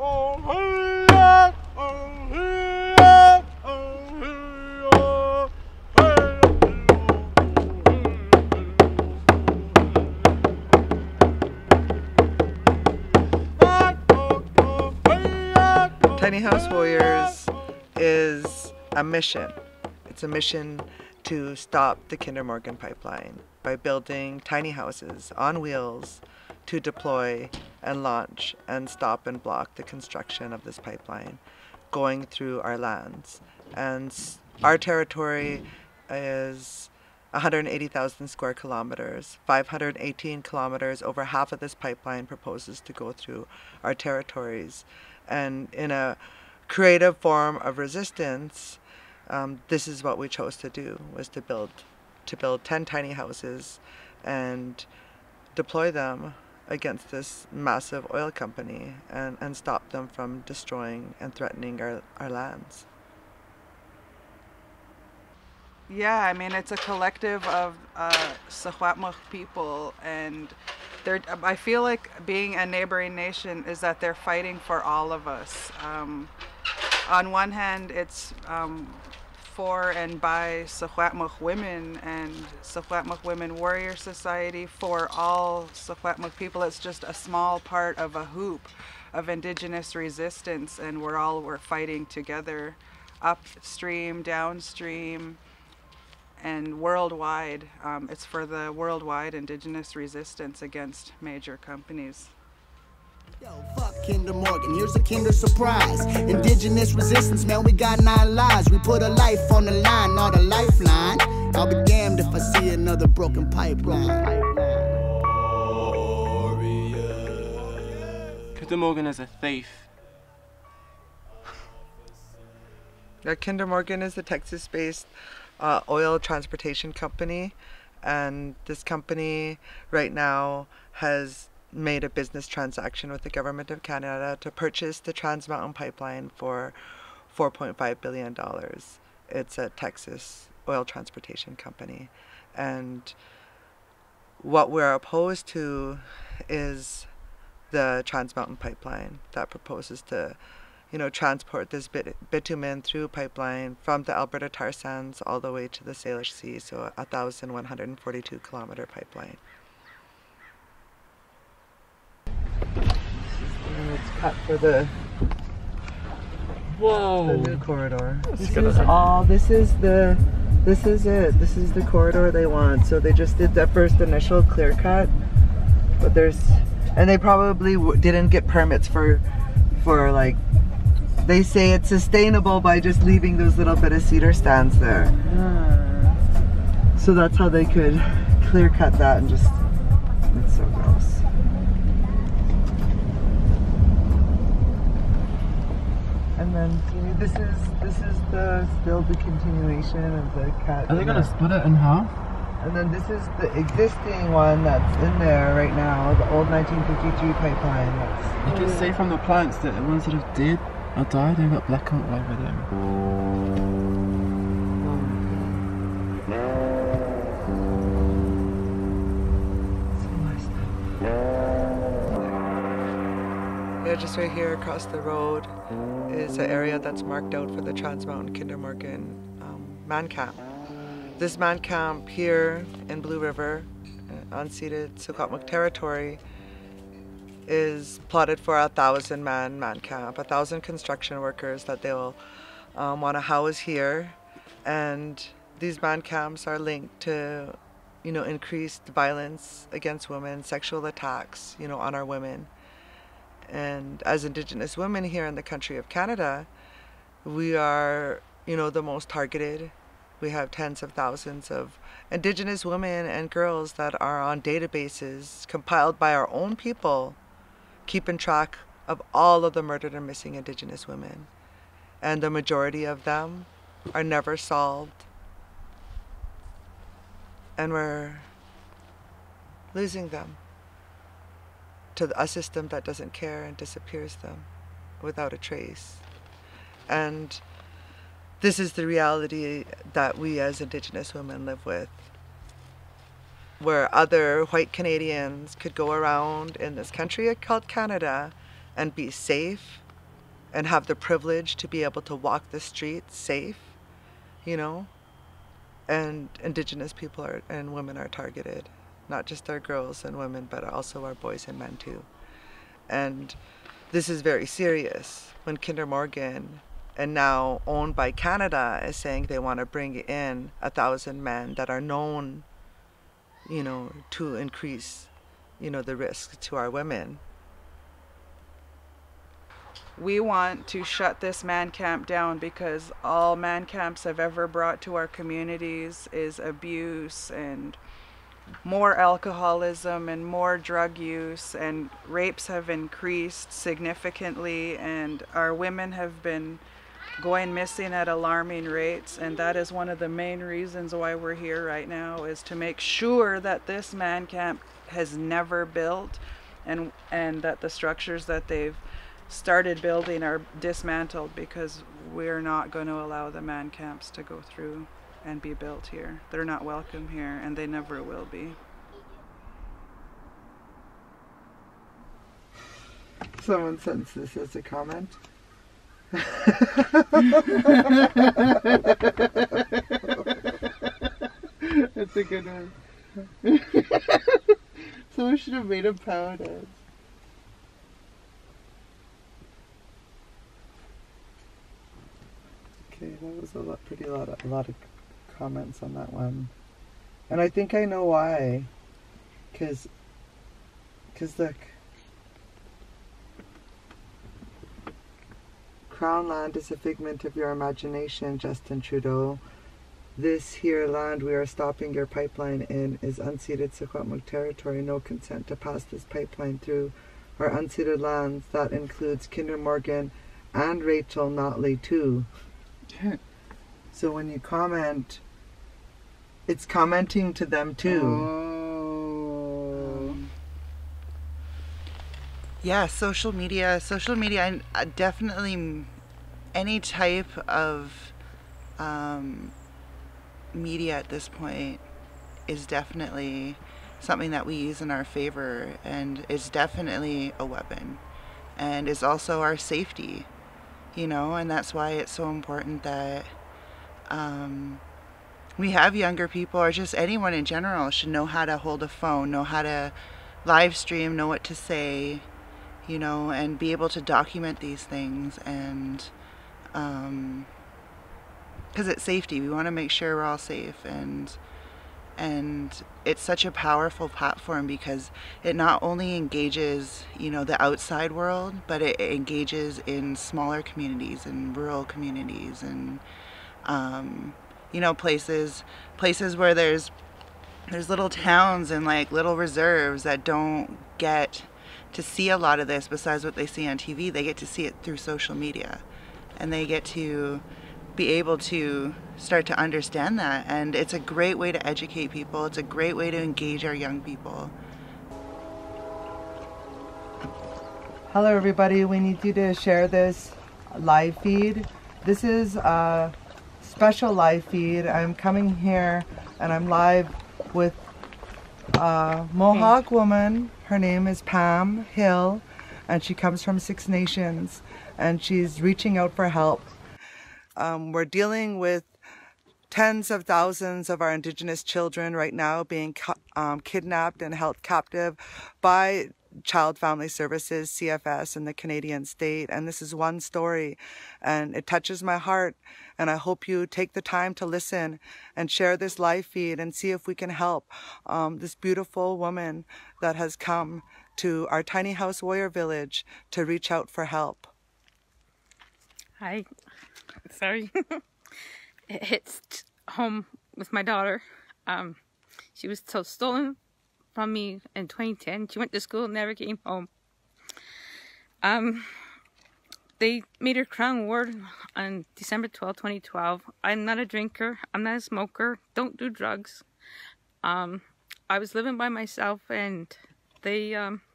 Tiny House Warriors is a mission. It's a mission to stop the Kinder Morgan pipeline by building tiny houses on wheels to deploy and launch and stop and block the construction of this pipeline going through our lands. And our territory is 180,000 square kilometers, 518 kilometers. Over half of this pipeline proposes to go through our territories. And in a creative form of resistance, this is what we chose to do, was to build 10 tiny houses and deploy them against this massive oil company and stop them from destroying and threatening our lands. Yeah, I mean, it's a collective of Secwepemc people, and I feel like being a neighboring nation is that they're fighting for all of us. On one hand, it's for and by Secwepemc women and Secwepemc Women Warrior Society for all Secwepemc people. It's just a small part of a hoop of Indigenous resistance, and we're fighting together, upstream, downstream, and worldwide. It's for the worldwide Indigenous resistance against major companies. Yo, fuck Kinder Morgan, here's a Kinder surprise. Indigenous resistance, man, we got 9 lives. We put a life on the line, not a lifeline. I'll be damned if I see another broken pipeline. Kinder Morgan is a thief. Kinder Morgan is a Texas-based oil transportation company, and this company right now has made a business transaction with the government of Canada to purchase the Trans Mountain pipeline for $4.5 billion. It's a Texas oil transportation company, and what we're opposed to is the Trans Mountain pipeline that proposes to transport this bitumen through pipeline from the Alberta tar sands all the way to the Salish Sea, so a 1,142 kilometer pipeline. And it's cut for the new corridor. This is it. This is the corridor they want. So they just did the first initial clear cut, but and they probably didn't get permits for like, they say it's sustainable by just leaving those little bit of cedar stands there. So that's how they could clear cut that, and just, it's so gross. And then this is still the continuation of the cut. Are they gonna split it in half? And then this is the existing one that's in there right now, the old 1953 pipeline. You can see from the plants that the ones that are dead or died, they've got black all over them. Yeah, just right here across the road is an area that's marked out for the Trans Mountain Kinder Morgan man camp. This man camp here in Blue River, unceded Secwepemc Territory, is plotted for 1,000-man man camp, 1,000 construction workers that they'll want to house here. And these man camps are linked to, increased violence against women, sexual attacks, on our women. And as Indigenous women here in the country of Canada, we are, the most targeted. We have tens of thousands of Indigenous women and girls that are on databases compiled by our own people, keeping track of all of the murdered and missing Indigenous women. And the majority of them are never solved. And we're losing them to a system that doesn't care and disappears them without a trace. And this is the reality that we as Indigenous women live with, where other white Canadians could go around in this country called Canada and be safe and have the privilege to be able to walk the streets safe, you know, and Indigenous people and women are targeted. Not just our girls and women, but also our boys and men too. And this is very serious when Kinder Morgan, and now owned by Canada, is saying they want to bring in 1,000 men that are known, you know, to increase, you know, the risk to our women. We want to shut this man camp down because all man camps have ever brought to our communities is abuse and more alcoholism and more drug use, and rapes have increased significantly, and our women have been going missing at alarming rates, and that is one of the main reasons why we're here right now, is to make sure that this man camp has never built and that the structures that they've started building are dismantled, because we're not going to allow the man camps to go through and be built here. They're not welcome here, and they never will be. Someone sends this as a comment. That's a good one. Someone should have made a pound of. Okay, that was a lot of comments on that one, and I think I know why. Cause look, Crown land is a figment of your imagination, Justin Trudeau. This here land we are stopping your pipeline in is unceded Secwepemc Territory. No consent to pass this pipeline through our unceded lands. That includes Kinder Morgan and Rachel Notley too. So when you comment, it's commenting to them too. Oh. Yeah, social media, and definitely any type of media at this point is definitely something that we use in our favor, and is definitely a weapon, and is also our safety, you know, and that's why it's so important that we have younger people, or just anyone in general, should know how to hold a phone, know how to live stream, know what to say, you know, and be able to document these things. And because it's safety, we want to make sure we're all safe, and it's such a powerful platform because it not only engages, you know, the outside world, but it engages in smaller communities and rural communities, and you know, places where there's little towns and like little reserves that don't get to see a lot of this besides what they see on TV. They get to see it through social media, and they get to be able to start to understand that, and it's a great way to educate people. It's a great way to engage our young people. Hello everybody, we need you to share this live feed. This is a special live feed. I'm coming here and I'm live with a Mohawk woman. Her name is Pam Hill, and she comes from Six Nations, and she's reaching out for help. We're dealing with tens of thousands of our Indigenous children right now being kidnapped and held captive by Child Family Services, CFS, in the Canadian state. And this is one story, and it touches my heart. And I hope you take the time to listen and share this live feed and see if we can help this beautiful woman that has come to our tiny house warrior village to reach out for help. Hi. Sorry. It's home with my daughter. She was stolen from me in 2010. She went to school and never came home. They made her Crown Ward on December 12, 2012. I'm not a drinker. I'm not a smoker. Don't do drugs. I was living by myself, and they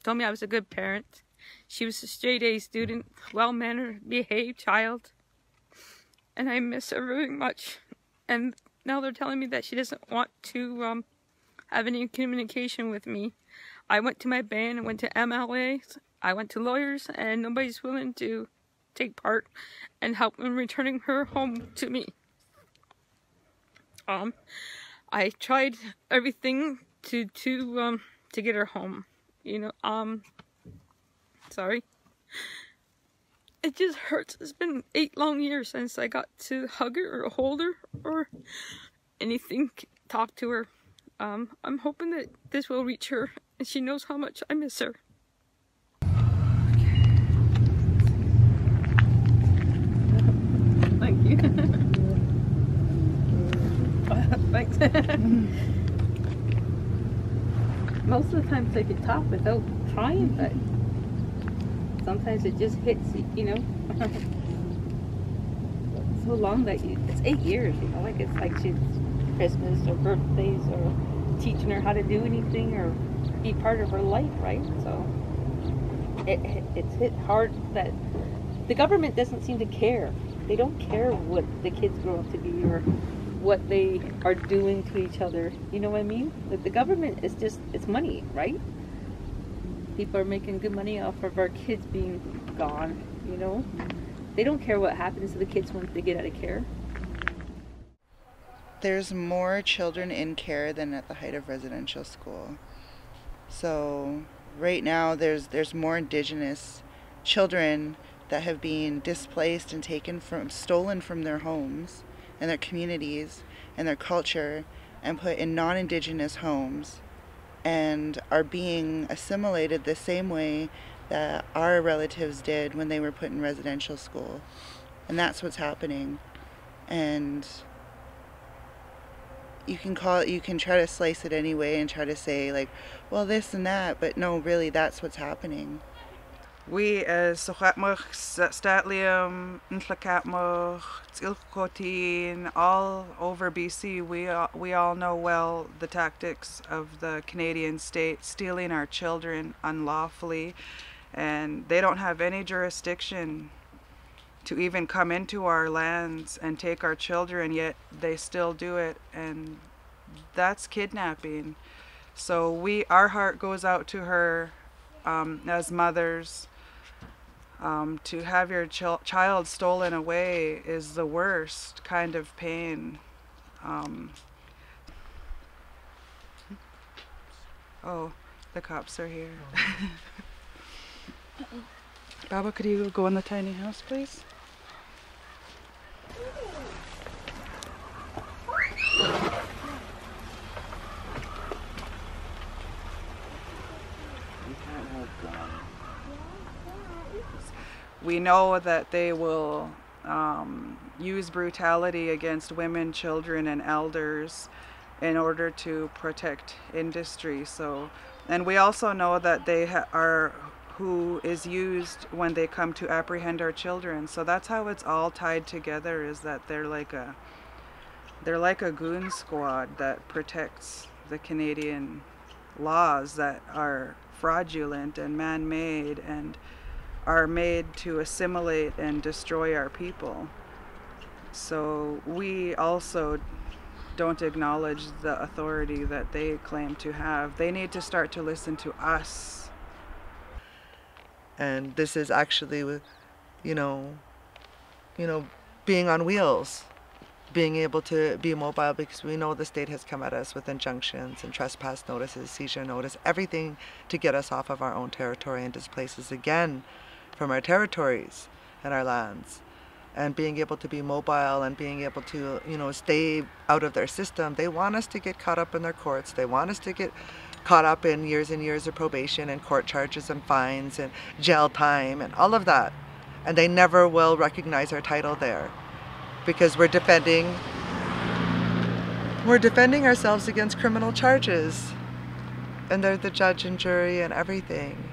told me I was a good parent. She was a straight A student, well-mannered, behaved child. And I miss her very much. And now they're telling me that she doesn't want to have any communication with me. I went to my band, I went to MLAs, I went to lawyers, and nobody's willing to take part and help in returning her home to me. I tried everything to get her home. You know, sorry. It just hurts. It's been 8 long years since I got to hug her or hold her or anything, talk to her. I'm hoping that this will reach her and she knows how much I miss her. Thank you. Thanks. Most of the times I can talk without trying, but sometimes it just hits, you know. So long that it's 8 years, you know, like it's like she's Christmas or birthdays or teaching her how to do anything or be part of her life, right? So it's hit hard that the government doesn't seem to care. They don't care what the kids grow up to be or what they are doing to each other. You know what I mean? Like the government is just, it's money, right? People are making good money off of our kids being gone, you know? They don't care what happens to the kids once they get out of care. There's more children in care than at the height of residential school. So right now there's more Indigenous children that have been displaced and stolen from their homes and their communities and their culture and put in non-Indigenous homes and are being assimilated the same way that our relatives did when they were put in residential school. And that's what's happening. And you can try to slice it anyway and try to say like, well, this and that, but no, really, that's what's happening. We as Secwepemc, Statlium, Secwepemc, Tsilkotin, all over BC, we all know well the tactics of the Canadian state stealing our children unlawfully, and they don't have any jurisdiction to even come into our lands and take our children, yet they still do it, and that's kidnapping. So our heart goes out to her as mothers. To have your child stolen away is the worst kind of pain. Oh, the cops are here. Baba, could you go in the tiny house, please? We know that they will use brutality against women, children, and elders in order to protect industry. So, and we also know that they are who is used when they come to apprehend our children. So that's how it's all tied together, is that they're like a goon squad that protects the Canadian laws that are fraudulent and man-made and are made to assimilate and destroy our people. So we also don't acknowledge the authority that they claim to have. They need to start to listen to us. And this is actually with, you know, being on wheels, being able to be mobile, because we know the state has come at us with injunctions and trespass notices, seizure notice, everything to get us off of our own territory and displace us again from our territories and our lands. And being able to be mobile and being able to, stay out of their system. They want us to get caught up in their courts. They want us to get caught up in years and years of probation and court charges and fines and jail time and all of that. And they never will recognize our title there, because we're defending ourselves against criminal charges. And they're the judge and jury and everything.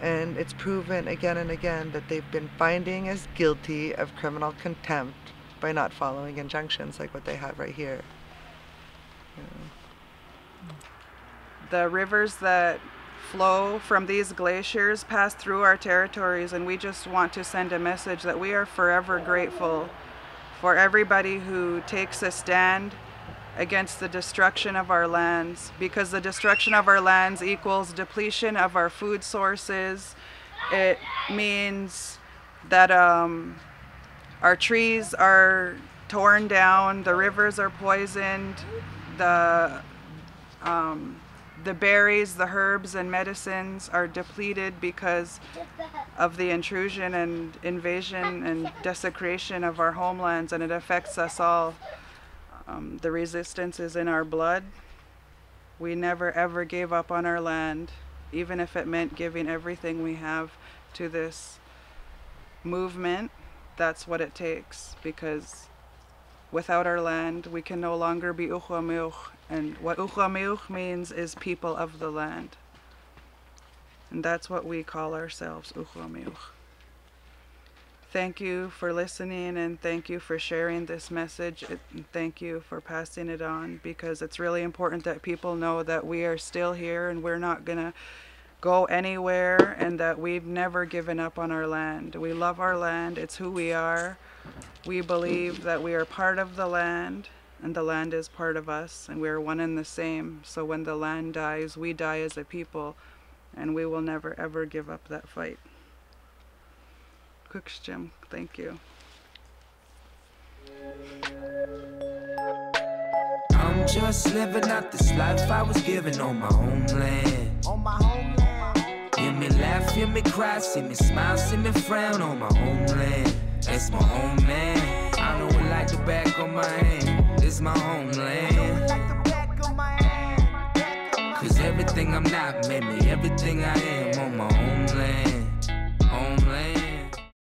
And it's proven again and again that they've been finding us guilty of criminal contempt by not following injunctions like what they have right here. The rivers that flow from these glaciers pass through our territories, and we just want to send a message that we are forever grateful for everybody who takes a stand against the destruction of our lands, because the destruction of our lands equals depletion of our food sources. It means that our trees are torn down, the rivers are poisoned, the berries, the herbs and medicines are depleted because of the intrusion and invasion and desecration of our homelands, and it affects us all. The resistance is in our blood. We never ever gave up on our land, even if it meant giving everything we have to this movement. That's what it takes, because without our land, we can no longer be Uqamiuq. And what Uqamiuq means is people of the land. And that's what we call ourselves, Uqamiuq. Thank you for listening, and thank you for sharing this message. And thank you for passing it on, because it's really important that people know that we are still here and we're not going to go anywhere, and that we've never given up on our land. We love our land. It's who we are. We believe that we are part of the land, and the land is part of us, and we are one and the same. So when the land dies, we die as a people, and we will never ever give up that fight. Jim, thank you. I'm just living out this life I was given on my homeland. Hear me laugh, hear me cry, see me smile, see me frown on my homeland. That's my homeland. I know it like the back of my hand. It's my homeland. Cause everything I'm not made me everything I am.